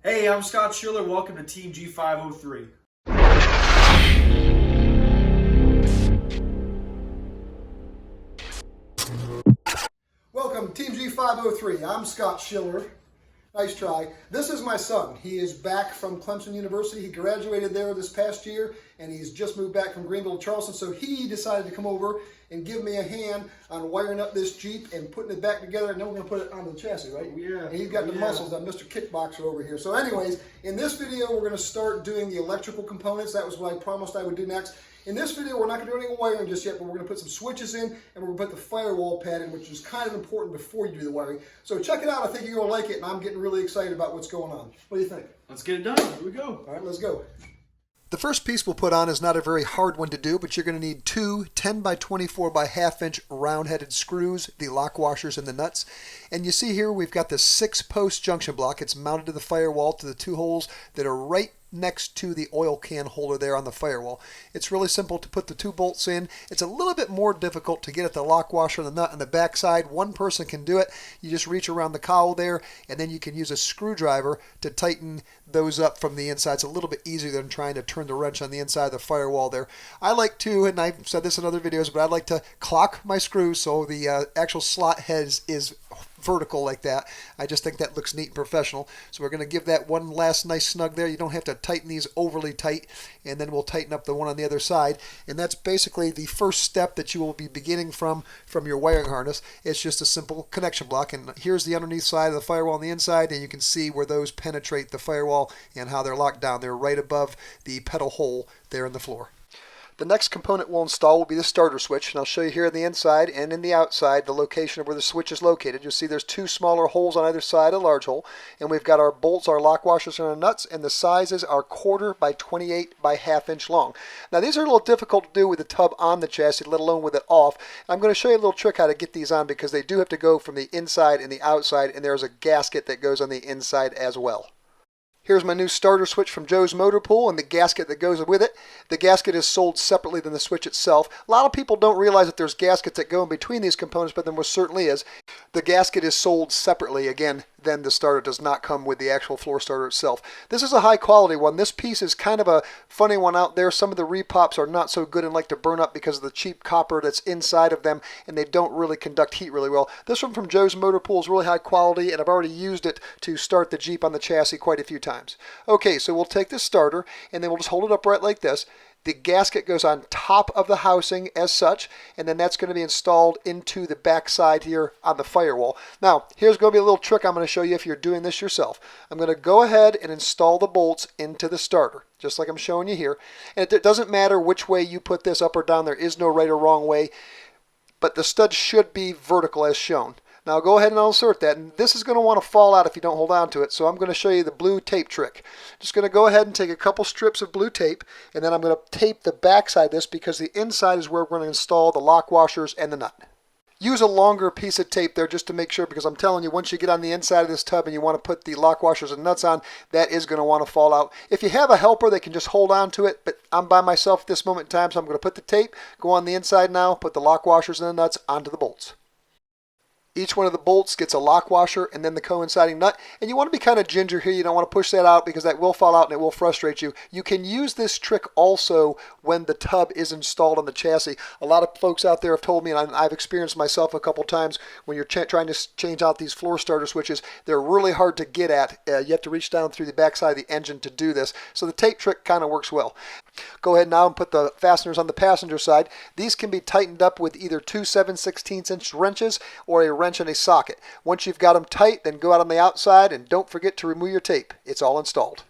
Hey, I'm Scott Schiller. Welcome to Team G503. Welcome, Team G503. I'm Scott Schiller. Nice try. This is my son. He is back from Clemson University. He graduated there this past year, and he's just moved back from Greenville to Charleston, so he decided to come over and give me a hand on wiring up this Jeep and putting it back together, and then we're going to put it onto the chassis, right? Yeah. And he's got the muscles, that Mr. Kickboxer over here. So anyways, in this video, we're going to start doing the electrical components. That was what I promised I would do next. In this video, we're not going to do any wiring just yet, but we're going to put some switches in, and we're going to put the firewall pad in, which is kind of important before you do the wiring. So check it out. I think you're going to like it, and I'm getting really excited about what's going on. What do you think? Let's get it done. Here we go. All right, let's go. The first piece we'll put on is not a very hard one to do, but you're going to need two 10 by 24 by ½ inch round-headed screws, the lock washers, and the nuts. And you see here we've got the 6-post junction block. It's mounted to the firewall to the 2 holes that are right next to the oil can holder there on the firewall. It's really simple to put the 2 bolts in. It's a little bit more difficult to get at the lock washer and the nut on the back side. One person can do it. You just reach around the cowl there, and then you can use a screwdriver to tighten those up from the inside. It's a little bit easier than trying to turn the wrench on the inside of the firewall there. I like to, and I've said this in other videos, but I like to clock my screws so the actual slot head is vertical like that. I just think that looks neat and professional. So we're going to give that one last nice snug there. You don't have to tighten these overly tight, and then we'll tighten up the one on the other side. And that's basically the first step that you will be beginning from your wiring harness. It's just a simple connection block, and here's the underneath side of the firewall on the inside, and you can see where those penetrate the firewall and how they're locked down. They're right above the pedal hole there in the floor. The next component we'll install will be the starter switch, and I'll show you here on the inside and in the outside the location of where the switch is located. You'll see there's 2 smaller holes on either side, a large hole, and we've got our bolts, our lock washers, and our nuts, and the sizes are 1/4 by 28 by ½ inch long. Now these are a little difficult to do with the tub on the chassis, let alone with it off. I'm going to show you a little trick how to get these on because they do have to go from the inside and the outside, and there's a gasket that goes on the inside as well. Here's my new starter switch from Joe's Motor Pool and the gasket that goes with it. The gasket is sold separately than the switch itself. A lot of people don't realize that there's gaskets that go in between these components, but there most certainly is. The gasket is sold separately, again, then the starter does not come with the actual floor starter itself. This is a high quality one. This piece is kind of a funny one out there. Some of the repops are not so good and like to burn up because of the cheap copper that's inside of them, and they don't really conduct heat really well. This one from Joe's Motor Pool is really high quality, and I've already used it to start the Jeep on the chassis quite a few times. Okay, so we'll take this starter, and then we'll just hold it upright like this. The gasket goes on top of the housing as such, and then that's going to be installed into the back side here on the firewall. Now, here's going to be a little trick I'm going to show you if you're doing this yourself. I'm going to go ahead and install the bolts into the starter, just like I'm showing you here. And it doesn't matter which way you put this, up or down. There is no right or wrong way, but the stud should be vertical as shown. Now go ahead and insert that, and this is going to want to fall out if you don't hold on to it, so I'm going to show you the blue tape trick. Just going to go ahead and take a couple strips of blue tape, and then I'm going to tape the back side of this because the inside is where we're going to install the lock washers and the nut. Use a longer piece of tape there just to make sure, because I'm telling you, once you get on the inside of this tub and you want to put the lock washers and nuts on, that is going to want to fall out. If you have a helper, they can just hold on to it, but I'm by myself at this moment in time, so I'm going to put the tape, go on the inside now, put the lock washers and the nuts onto the bolts. Each one of the bolts gets a lock washer and then the coinciding nut. And you want to be kind of ginger here. You don't want to push that out because that will fall out and it will frustrate you. You can use this trick also when the tub is installed on the chassis. A lot of folks out there have told me, and I've experienced myself a couple times, when you're trying to change out these floor starter switches, they're really hard to get at. You have to reach down through the backside of the engine to do this. So the tape trick kind of works well. Go ahead now and put the fasteners on the passenger side. These can be tightened up with either 2 7/16" wrenches or a wrench and a socket. Once you've got them tight, then go out on the outside and don't forget to remove your tape. It's all installed.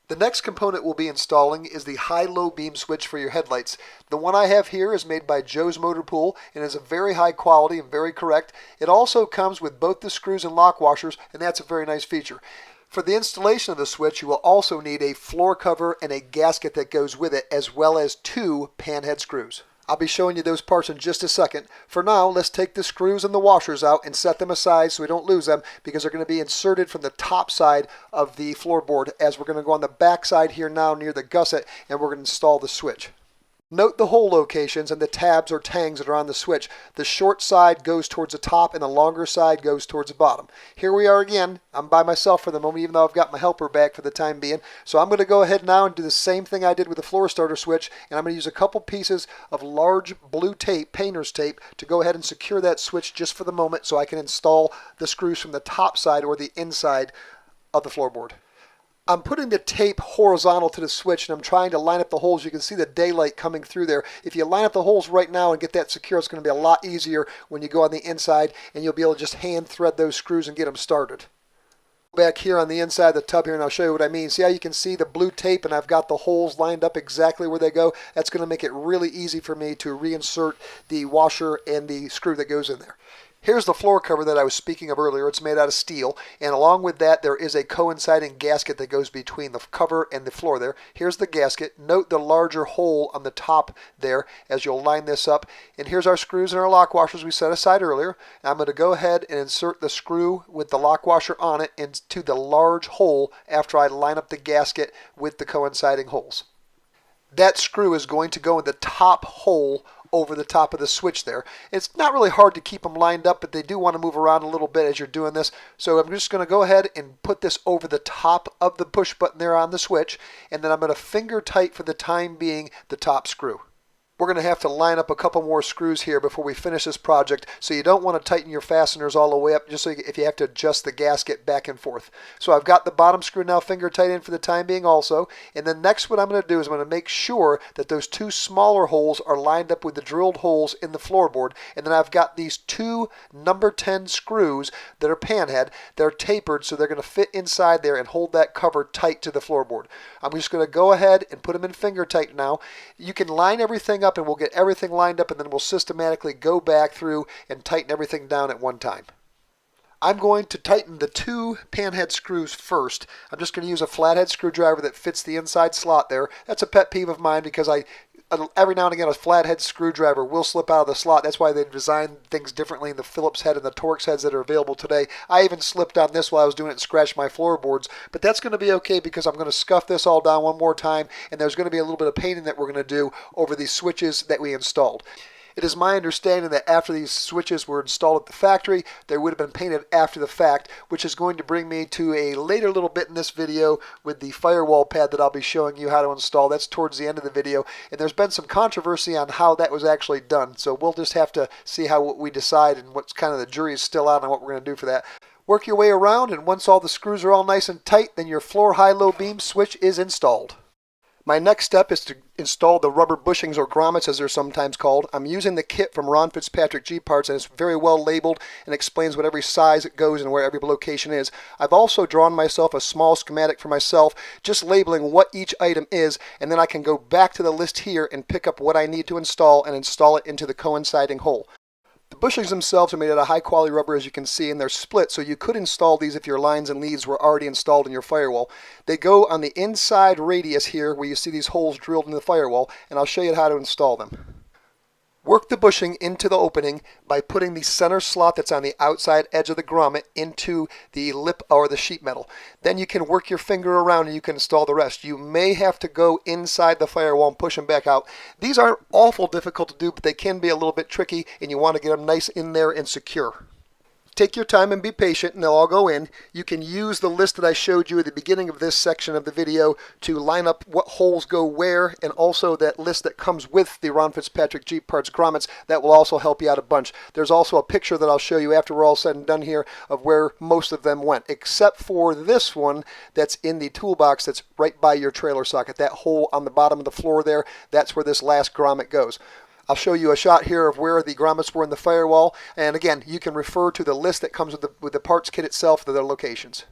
The next component we'll be installing is the high-low beam switch for your headlights. The one I have here is made by Joe's Motor Pool and is a very high quality and very correct. It also comes with both the screws and lock washers, and that's a very nice feature. For the installation of the switch, you will also need a floor cover and a gasket that goes with it, as well as 2 panhead screws. I'll be showing you those parts in just a second. For now, let's take the screws and the washers out and set them aside so we don't lose them, because they're going to be inserted from the top side of the floorboard, as we're going to go on the back side here now near the gusset, and we're going to install the switch. Note the hole locations and the tabs or tangs that are on the switch. The short side goes towards the top and the longer side goes towards the bottom. Here we are again. I'm by myself for the moment, even though I've got my helper back for the time being. So I'm going to go ahead now and do the same thing I did with the floor starter switch, and I'm going to use a couple pieces of large blue tape, painter's tape, to go ahead and secure that switch just for the moment so I can install the screws from the top side or the inside of the floorboard. I'm putting the tape horizontal to the switch, and I'm trying to line up the holes. You can see the daylight coming through there. If you line up the holes right now and get that secure, it's going to be a lot easier when you go on the inside, and you'll be able to just hand thread those screws and get them started. Back here on the inside of the tub here, and I'll show you what I mean. See how you can see the blue tape, and I've got the holes lined up exactly where they go? That's going to make it really easy for me to reinsert the washer and the screw that goes in there. Here's the floor cover that I was speaking of earlier. It's made out of steel, and along with that there is a coinciding gasket that goes between the cover and the floor there. Here's the gasket. Note the larger hole on the top there as you'll line this up. And here's our screws and our lock washers we set aside earlier. I'm going to go ahead and insert the screw with the lock washer on it into the large hole after I line up the gasket with the coinciding holes. That screw is going to go in the top hole over the top of the switch there. It's not really hard to keep them lined up, but they do want to move around a little bit as you're doing this. So I'm just going to go ahead and put this over the top of the push button there on the switch, and then I'm going to finger tight for the time being the top screw. We're going to have to line up a couple more screws here before we finish this project, so you don't want to tighten your fasteners all the way up, just so if you have to adjust the gasket back and forth. So I've got the bottom screw now finger tight in for the time being also, and then next what I'm going to do is I'm going to make sure that those two smaller holes are lined up with the drilled holes in the floorboard, and then I've got these two number 10 screws that are panhead. They're tapered, so they're going to fit inside there and hold that cover tight to the floorboard. I'm just going to go ahead and put them in finger tight now. You can line everything up and we'll get everything lined up, and then we'll systematically go back through and tighten everything down at one time. I'm going to tighten the two panhead screws first. I'm just going to use a flathead screwdriver that fits the inside slot there. That's a pet peeve of mine because every now and again a flathead screwdriver will slip out of the slot. That's why they design things differently in the Phillips head and the Torx heads that are available today. I even slipped on this while I was doing it and scratched my floorboards, but that's going to be okay because I'm going to scuff this all down one more time, and there's going to be a little bit of painting that we're going to do over these switches that we installed. It is my understanding that after these switches were installed at the factory, they would have been painted after the fact, which is going to bring me to a later little bit in this video with the firewall pad that I'll be showing you how to install. That's towards the end of the video, and there's been some controversy on how that was actually done, so we'll just have to see how we decide, and what's kind of the jury is still out on what we're going to do for that. Work your way around, and once all the screws are all nice and tight, then your floor high-low beam switch is installed. My next step is to install the rubber bushings, or grommets as they're sometimes called. I'm using the kit from Ron Fitzpatrick Jeep Parts, and it's very well labeled and explains what every size it goes and where every location is. I've also drawn myself a small schematic for myself, just labeling what each item is, and then I can go back to the list here and pick up what I need to install and install it into the coinciding hole. The bushings themselves are made out of high quality rubber, as you can see, and they're split, so you could install these if your lines and leads were already installed in your firewall. They go on the inside radius here where you see these holes drilled in the firewall, and I'll show you how to install them. Work the bushing into the opening by putting the center slot that's on the outside edge of the grommet into the lip or the sheet metal. Then you can work your finger around and you can install the rest. You may have to go inside the firewall and push them back out. These aren't awful difficult to do, but they can be a little bit tricky, and you want to get them nice in there and secure. Take your time and be patient, and they'll all go in. You can use the list that I showed you at the beginning of this section of the video to line up what holes go where, and also that list that comes with the Ron Fitzpatrick Jeep Parts grommets. That will also help you out a bunch. There's also a picture that I'll show you after we're all said and done here of where most of them went, except for this one that's in the toolbox that's right by your trailer socket. That hole on the bottom of the floor there, that's where this last grommet goes. I'll show you a shot here of where the grommets were in the firewall, and again, you can refer to the list that comes with the parts kit itself to their locations.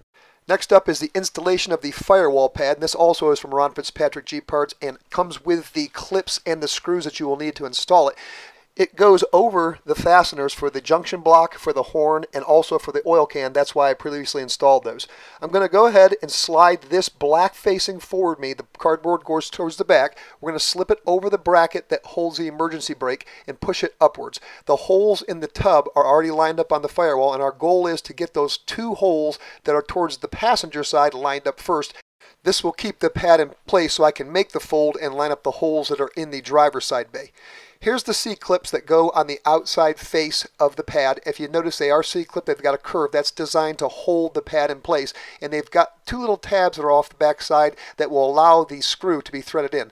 Next up is the installation of the firewall pad, and this also is from Ron Fitzpatrick Jeep Parts and comes with the clips and the screws that you will need to install it. It goes over the fasteners for the junction block, for the horn, and also for the oil can. That's why I previously installed those. I'm going to go ahead and slide this black facing forward me. The cardboard goes towards the back. We're going to slip it over the bracket that holds the emergency brake and push it upwards. The holes in the tub are already lined up on the firewall, and our goal is to get those two holes that are towards the passenger side lined up first. This will keep the pad in place so I can make the fold and line up the holes that are in the driver's side bay. Here's the C-clips that go on the outside face of the pad. If you notice, they are C-clipped. They've got a curve. That's designed to hold the pad in place. And they've got two little tabs that are off the back side that will allow the screw to be threaded in.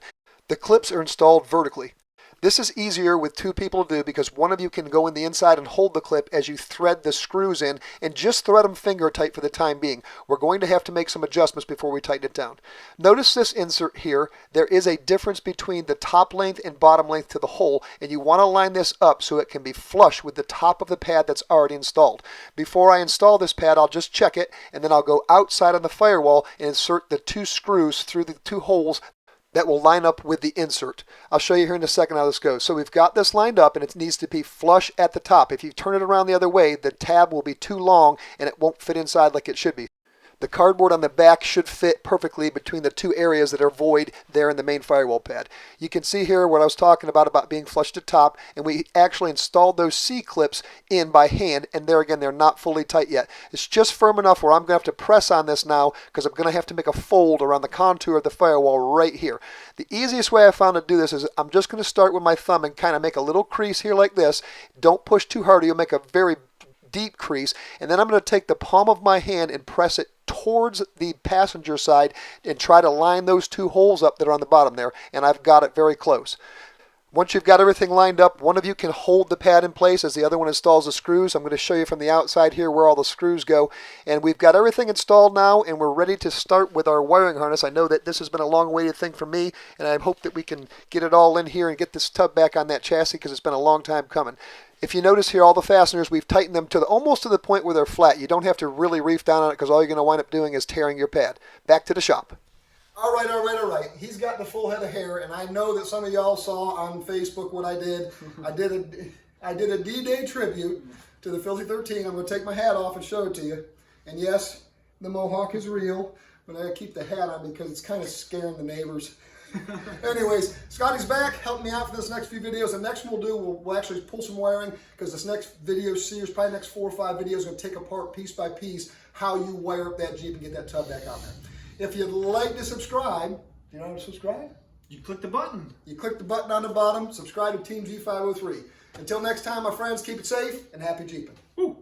The clips are installed vertically. This is easier with two people to do because one of you can go in the inside and hold the clip as you thread the screws in, and just thread them finger tight for the time being. We're going to have to make some adjustments before we tighten it down. Notice this insert here. There is a difference between the top length and bottom length to the hole, and you want to line this up so it can be flush with the top of the pad that's already installed. Before I install this pad, I'll just check it, and then I'll go outside on the firewall and insert the two screws through the two holes that will line up with the insert. I'll show you here in a second how this goes. So we've got this lined up and it needs to be flush at the top. If you turn it around the other way, the tab will be too long and it won't fit inside like it should be. The cardboard on the back should fit perfectly between the two areas that are void there in the main firewall pad. You can see here what I was talking about being flush to top, and we actually installed those C-clips in by hand, and there again, they're not fully tight yet. It's just firm enough where I'm going to have to press on this now because I'm going to have to make a fold around the contour of the firewall right here. The easiest way I found to do this is I'm just going to start with my thumb and kind of make a little crease here like this. Don't push too hard or you'll make a very deep crease, and then I'm going to take the palm of my hand and press it towards the passenger side and try to line those two holes up that are on the bottom there, and I've got it very close. Once you've got everything lined up, one of you can hold the pad in place as the other one installs the screws. I'm going to show you from the outside here where all the screws go, and we've got everything installed now, and we're ready to start with our wiring harness. I know that this has been a long-awaited thing for me, and I hope that we can get it all in here and get this tub back on that chassis because it's been a long time coming. If you notice here, all the fasteners, we've tightened them to almost to the point where they're flat. You don't have to really reef down on it because all you're going to wind up doing is tearing your pad. Back to the shop. All right. He's got the full head of hair, and I know that some of y'all saw on Facebook what I did. I did a D-Day tribute to the Filthy 13. I'm going to take my hat off and show it to you. And yes, the mohawk is real, but I keep the hat on because it's kind of scaring the neighbors. Anyways, Scotty's back, helping me out for this next few videos. The next one we'll do, we'll actually pull some wiring because this next video series, probably next 4 or 5 videos, is going to take apart piece by piece how you wire up that Jeep and get that tub back on there. If you'd like to subscribe, do you know how to subscribe? You click the button. You click the button on the bottom, subscribe to Team G503. Until next time, my friends, keep it safe and happy Jeeping. Woo.